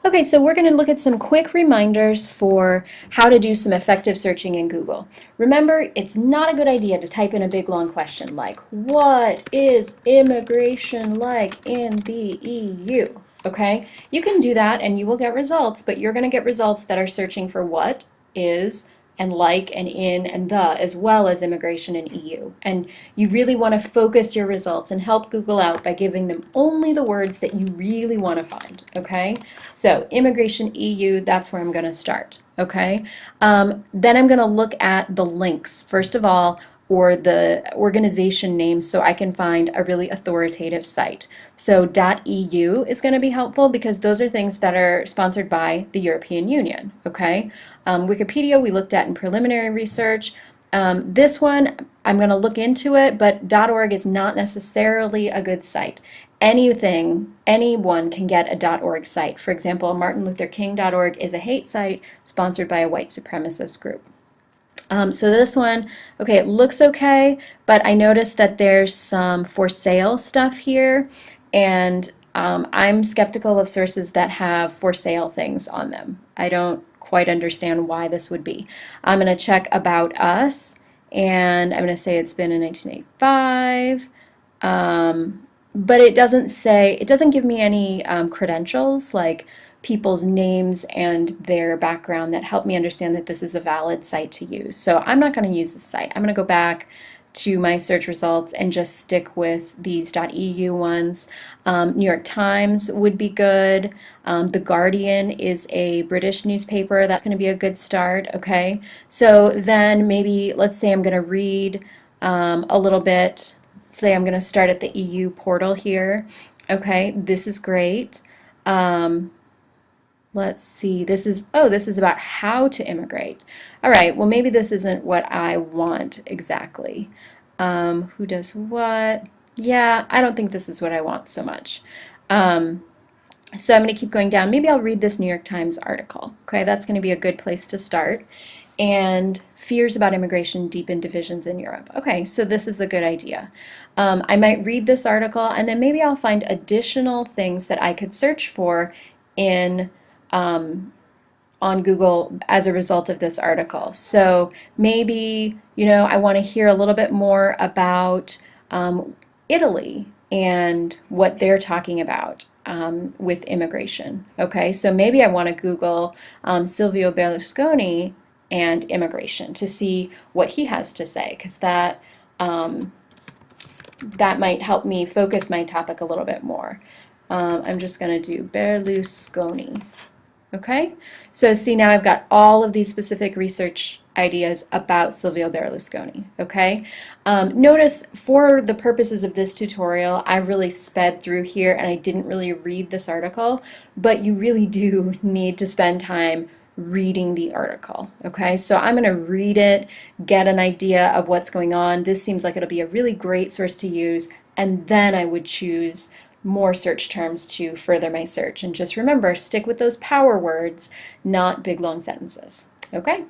Okay, so we're going to look at some quick reminders for how to do some effective searching in Google. Remember, it's not a good idea to type in a big long question like, what is immigration like in the EU? Okay, you can do that and you will get results, but you're going to get results that are searching for what is and like and in and the, as well as immigration and EU. And you really want to focus your results and help Google out by giving them only the words that you really want to find, okay? So immigration EU, that's where I'm going to start, okay? Then I'm going to look at the links, first of all, or the organization name so I can find a really authoritative site. So .eu is going to be helpful because those are things that are sponsored by the European Union, okay? Wikipedia we looked at in preliminary research. This one, I'm going to look into it, but .org is not necessarily a good site. Anyone can get a .org site. For example, martinlutherking.org is a hate site sponsored by a white supremacist group. So this one, okay, it looks okay, but I noticed that there's some for sale stuff here, and I'm skeptical of sources that have for sale things on them. I don't quite understand why this would be. I'm going to check About Us, and I'm going to say it's been in 1985, but it doesn't give me any credentials like people's names and their background that help me understand that this is a valid site to use. So I'm not going to use this site. I'm going to go back to my search results and just stick with these .eu ones. New York Times would be good. The Guardian is a British newspaper. That's going to be a good start, okay? So then maybe, let's say I'm going to read a little bit. Say I'm going to start at the EU portal here. Okay, this is great. Let's see, this is about how to immigrate. All right, well maybe this isn't what I want exactly. Who does what? Yeah, I don't think this is what I want so much. So I'm going to keep going down. Maybe I'll read this New York Times article. Okay, that's going to be a good place to start. And fears about immigration deepen divisions in Europe. Okay, so this is a good idea. I might read this article and then maybe I'll find additional things that I could search for in on Google as a result of this article. So maybe, I want to hear a little bit more about Italy and what they're talking about with immigration. Okay, so maybe I want to Google Silvio Berlusconi and immigration to see what he has to say, because that might help me focus my topic a little bit more. I'm just going to do Berlusconi. Okay, so see, now I've got all of these specific research ideas about Silvio Berlusconi. Okay, notice for the purposes of this tutorial, I really sped through here and I didn't really read this article, but you really do need to spend time reading the article. Okay, so I'm going to read it, get an idea of what's going on. This seems like it'll be a really great source to use, and then I would choose more search terms to further my search. And just remember, stick with those power words, not big long sentences. Okay?